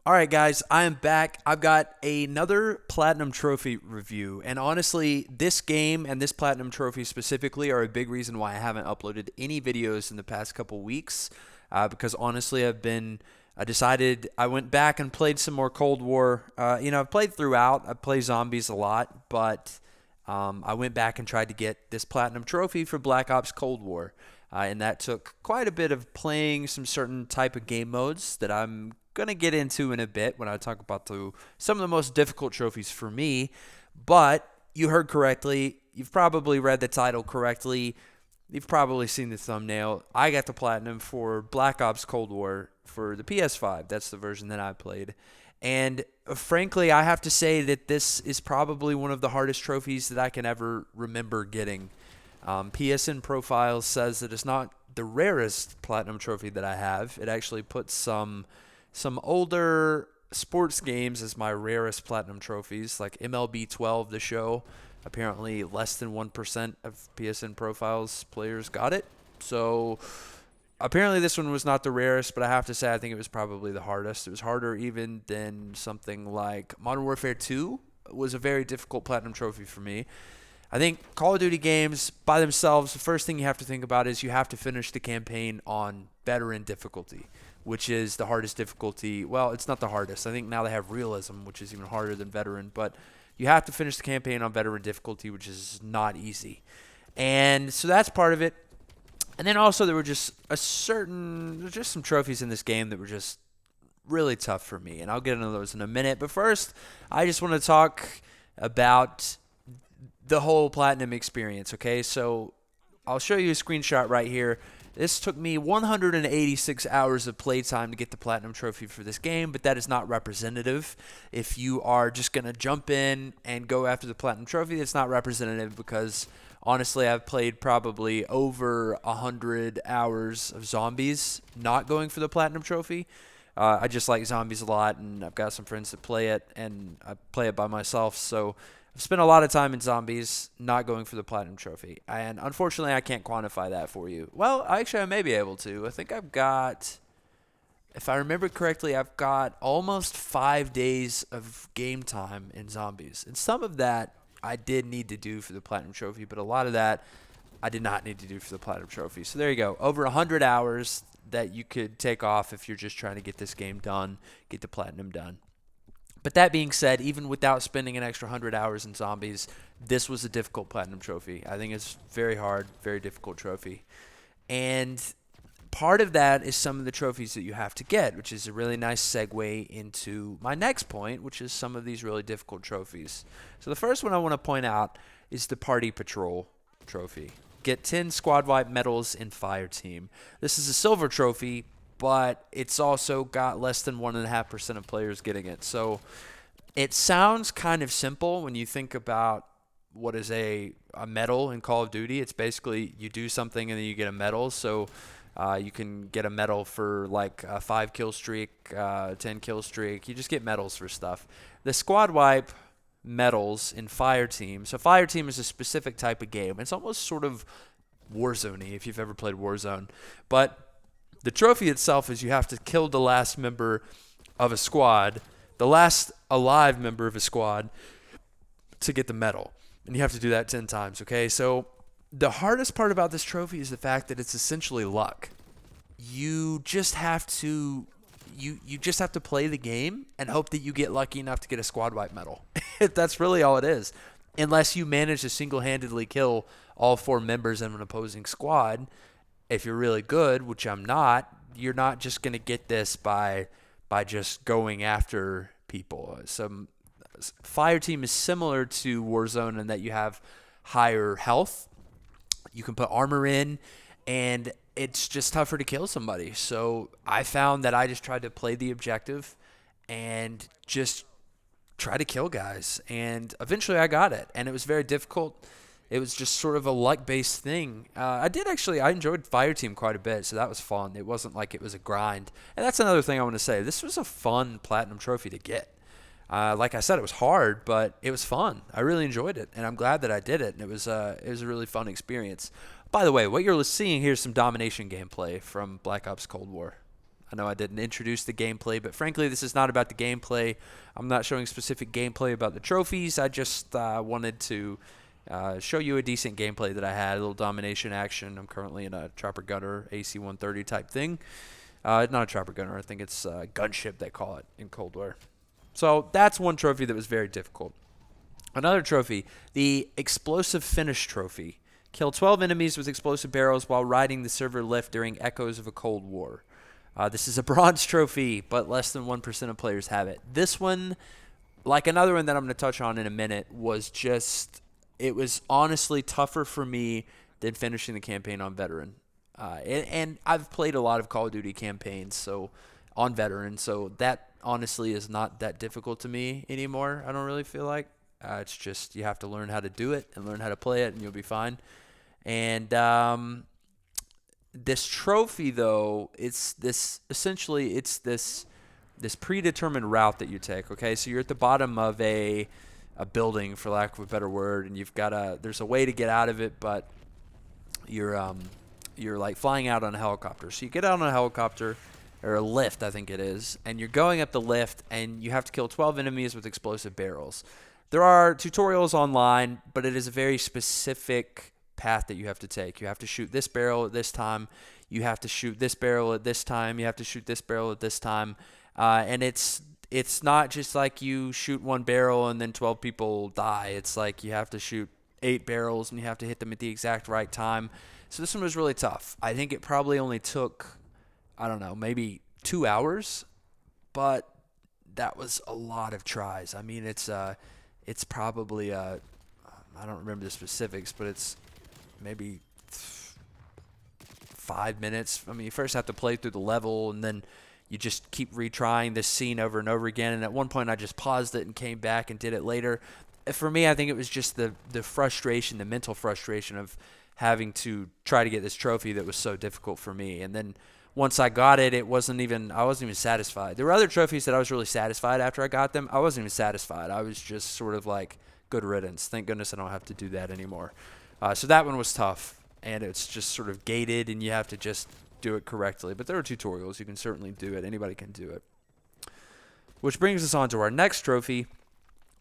All right, guys, I am back. I've got another Platinum Trophy review. And honestly, this game and this Platinum Trophy specifically are a big reason why I haven't uploaded any videos in the past couple weeks. Because honestly, I decided I went back and played some more Cold War. I've played throughout. I play zombies a lot, but I went back and tried to get this Platinum Trophy for Black Ops Cold War. And that took quite a bit of playing some certain type of game modes that I'm going to get into in a bit when I talk about some of the most difficult trophies for me. But you heard correctly. You've probably read the title correctly. You've probably seen the thumbnail. I got the platinum for Black Ops Cold War for the PS5. That's the version that I played. And frankly, I have to say that this is probably one of the hardest trophies that I can ever remember getting. PSN Profiles says that it's not the rarest platinum trophy that I have. It actually puts some older sports games as my rarest platinum trophies, like MLB 12, the show. Apparently, less than 1% of PSN Profiles players got it. So apparently this one was not the rarest, but I have to say I think it was probably the hardest. It was harder even than something like Modern Warfare 2 was a very difficult platinum trophy for me. I think Call of Duty games by themselves, the first thing you have to think about is you have to finish the campaign on veteran difficulty, which is the hardest difficulty. Well, it's not the hardest. I think now they have realism, which is even harder than veteran, but you have to finish the campaign on veteran difficulty, which is not easy. And so that's part of it. And then also there were just some trophies in this game that were just really tough for me, and I'll get into those in a minute. But first, I just want to talk about the whole platinum experience, okay? So I'll show you a screenshot right here. This took me 186 hours of playtime to get the platinum trophy for this game, but that is not representative. If you are just going to jump in and go after the platinum trophy, that's not representative because honestly, I've played probably over 100 hours of zombies not going for the platinum trophy. I just like zombies a lot, and I've got some friends that play it, and I play it by myself, so I've spent a lot of time in zombies not going for the platinum trophy, and unfortunately I can't quantify that for you. Well, actually I may be able to. I think I've got, if I remember correctly, I've got almost 5 days of game time in zombies, and some of that I did need to do for the platinum trophy, but a lot of that I did not need to do for the platinum trophy. So there you go, over 100 hours that you could take off if you're just trying to get this game done, get the platinum done. But that being said, even without spending an extra 100 hours in zombies, this was a difficult platinum trophy. I think it's very hard, very difficult trophy. And part of that is some of the trophies that you have to get, which is a really nice segue into my next point, which is some of these really difficult trophies. So the first one I want to point out is the Party Patrol trophy. Get 10 squad wipe medals in Fire Team. This is a silver trophy, but it's also got less than 1.5% of players getting it. So it sounds kind of simple when you think about what is a medal in Call of Duty. It's basically you do something and then you get a medal. So you can get a medal for like a 5 kill streak, 10 kill streak. You just get medals for stuff. The squad wipe medals in Fire Team. So Fire Team is a specific type of game. It's almost sort of Warzone-y if you've ever played Warzone. But the trophy itself is you have to kill the last member of a squad, the last alive member of a squad, to get the medal. And you have to do that 10 times, okay? So the hardest part about this trophy is the fact that it's essentially luck. You just have to play the game and hope that you get lucky enough to get a squad wipe medal. That's really all it is. Unless you manage to single-handedly kill all 4 members of an opposing squad, if you're really good, which I'm not, you're not just going to get this by just going after people. So Fire Team is similar to Warzone in that you have higher health. You can put armor in, and it's just tougher to kill somebody. So I found that I just tried to play the objective and just try to kill guys. And eventually I got it, and it was very difficult. It was just sort of a luck-based thing. I enjoyed Fire Team quite a bit, so that was fun. It wasn't like it was a grind. And that's another thing I want to say. This was a fun platinum trophy to get. Like I said, it was hard, but it was fun. I really enjoyed it, and I'm glad that I did it. And it was a really fun experience. By the way, what you're seeing here is some domination gameplay from Black Ops Cold War. I know I didn't introduce the gameplay, but frankly, this is not about the gameplay. I'm not showing specific gameplay about the trophies. I just wanted to show you a decent gameplay that I had, a little domination action. I'm currently in a Chopper Gunner AC-130 type thing. Not a Chopper Gunner. I think it's a gunship, they call it in Cold War. So that's one trophy that was very difficult. Another trophy, the Explosive Finish Trophy. Kill 12 enemies with explosive barrels while riding the server lift during Echoes of a Cold War. This is a bronze trophy, but less than 1% of players have it. This one, like another one that I'm going to touch on in a minute, was just, it was honestly tougher for me than finishing the campaign on Veteran. And I've played a lot of Call of Duty campaigns so on Veteran, so that honestly is not that difficult to me anymore, I don't really feel like. It's just you have to learn how to do it and learn how to play it, and you'll be fine. And this trophy, though, it's this predetermined route that you take. Okay, so you're at the bottom of a building, for lack of a better word, and there's a way to get out of it, but you're like flying out on a helicopter. So you get out on a helicopter, or a lift, I think it is, and you're going up the lift, and you have to kill 12 enemies with explosive barrels. There are tutorials online, but it is a very specific path that you have to take. You have to shoot this barrel at this time. You have to shoot this barrel at this time. You have to shoot this barrel at this time. And it's not just like you shoot one barrel and then 12 people die. It's like you have to shoot 8 barrels and you have to hit them at the exact right time. So this one was really tough. I think it probably only took, I don't know, maybe 2 hours, but that was a lot of tries. I mean, it's probably, I don't remember the specifics, but it's maybe 5 minutes. I mean, you first have to play through the level, and then you just keep retrying this scene over and over again. And at one point, I just paused it and came back and did it later. For me, I think it was just the frustration, the mental frustration of having to try to get this trophy that was so difficult for me. And then once I got it, I wasn't even satisfied. There were other trophies that I was really satisfied after I got them. I wasn't even satisfied. I was just sort of like, good riddance. Thank goodness I don't have to do that anymore. So that one was tough, and it's just sort of gated, and you have to just do it correctly. But there are tutorials. You can certainly do it. Anybody can do it. Which brings us on to our next trophy,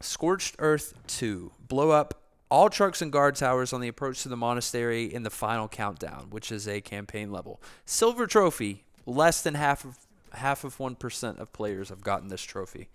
Scorched Earth 2. Blow up all trucks and guard towers on the approach to the monastery in the final countdown, which is a campaign level. Silver trophy. Less than half of 1% of players have gotten this trophy.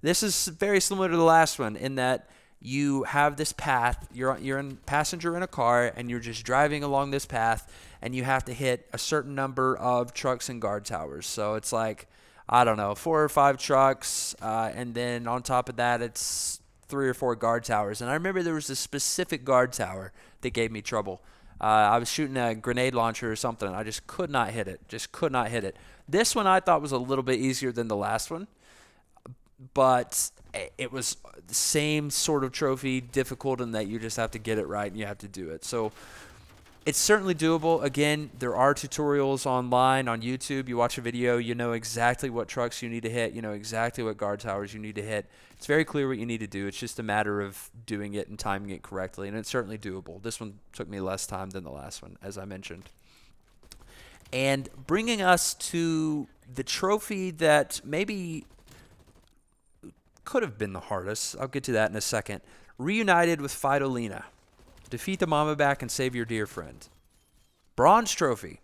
This is very similar to the last one in that you have this path. You're a passenger in a car, and you're just driving along this path, and you have to hit a certain number of trucks and guard towers. So it's like, I don't know, 4 or 5 trucks, and then on top of that, it's 3 or 4 guard towers. And I remember there was a specific guard tower that gave me trouble. I was shooting a grenade launcher or something, and I just could not hit it. This one I thought was a little bit easier than the last one, but it was the same sort of trophy, difficult in that you just have to get it right and you have to do it. So it's certainly doable. Again, there are tutorials online on YouTube. You watch a video, you know exactly what trucks you need to hit, you know exactly what guard towers you need to hit. It's very clear what you need to do. It's just a matter of doing it and timing it correctly, and it's certainly doable. This one took me less time than the last one, as I mentioned. And bringing us to the trophy that maybe could have been the hardest. I'll get to that in a second. Reunited with Fidolina. Defeat the Mama Back and save your dear friend. Bronze trophy.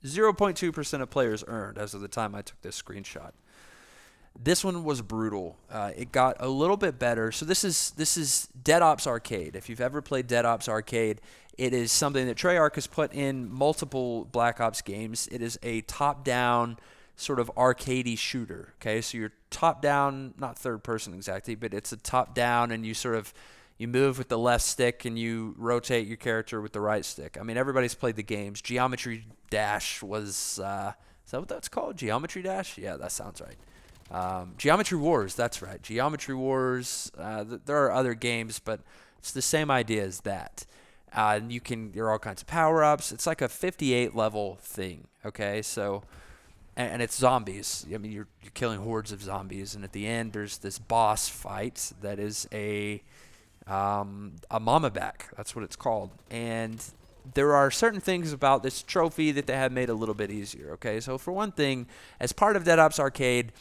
0.2% of players earned as of the time I took this screenshot. This one was brutal. It got a little bit better. So this is Dead Ops Arcade. If you've ever played Dead Ops Arcade, it is something that Treyarch has put in multiple Black Ops games. It is a top-down sort of arcadey shooter. Okay, so you're top-down, not third-person exactly, but it's a top-down, and you move with the left stick and you rotate your character with the right stick. I mean, everybody's played the games. Geometry Dash was, is that what that's called? Geometry Dash? Yeah, that sounds right. Geometry Wars, that's right. Geometry Wars, there are other games, but it's the same idea as that. And there are all kinds of power-ups. It's like a 58 level thing, okay? So, and it's zombies. I mean, you're killing hordes of zombies, and at the end, there's this boss fight that is a Mama Back. That's what it's called. And there are certain things about this trophy that they have made a little bit easier. Okay, so for one thing, as part of Dead Ops Arcade,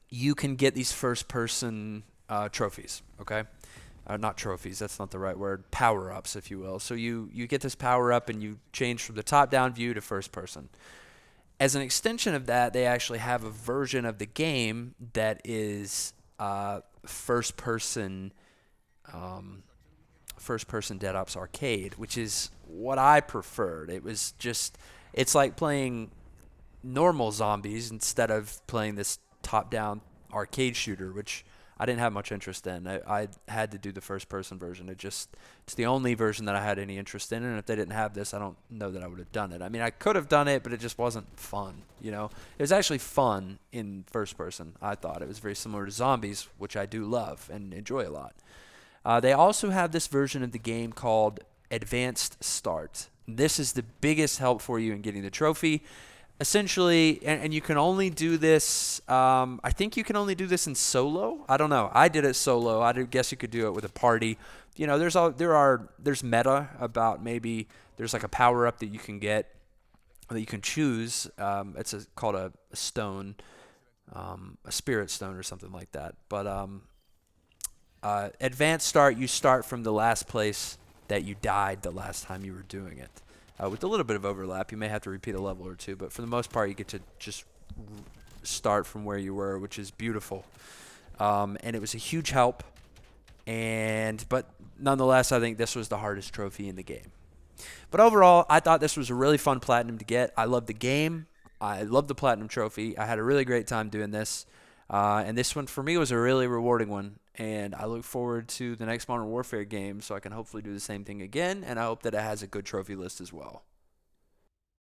you can get these first-person trophies. Okay, not trophies. That's not the right word. Power-ups, if you will. So you get this power-up and you change from the top-down view to first-person. As an extension of that, they actually have a version of the game that is first-person Dead Ops Arcade, which is what I preferred. It's like playing normal zombies instead of playing this top-down arcade shooter, which I didn't have much interest in. I had to do the first-person version. It's the only version that I had any interest in, and if they didn't have this, I don't know that I would have done it. I mean, I could have done it, but it just wasn't fun. It was actually fun in first-person. I thought it was very similar to zombies, which I do love and enjoy a lot. They also have this version of the game called Advanced Start. This is the biggest help for you in getting the trophy. Essentially, and you can only do this, I think you can only do this in solo. I don't know. I did it solo. I guess you could do it with a party. There's meta about maybe there's like a power-up that you can get, that you can choose. It's called a stone, a spirit stone or something like that. But Advanced Start, you start from the last place that you died the last time you were doing it. With a little bit of overlap, you may have to repeat a level or two, but for the most part, you get to just start from where you were, which is beautiful. And it was a huge help. But nonetheless, I think this was the hardest trophy in the game. But overall, I thought this was a really fun platinum to get. I love the game. I love the platinum trophy. I had a really great time doing this. And this one, for me, was a really rewarding one. And I look forward to the next Modern Warfare game so I can hopefully do the same thing again. And I hope that it has a good trophy list as well.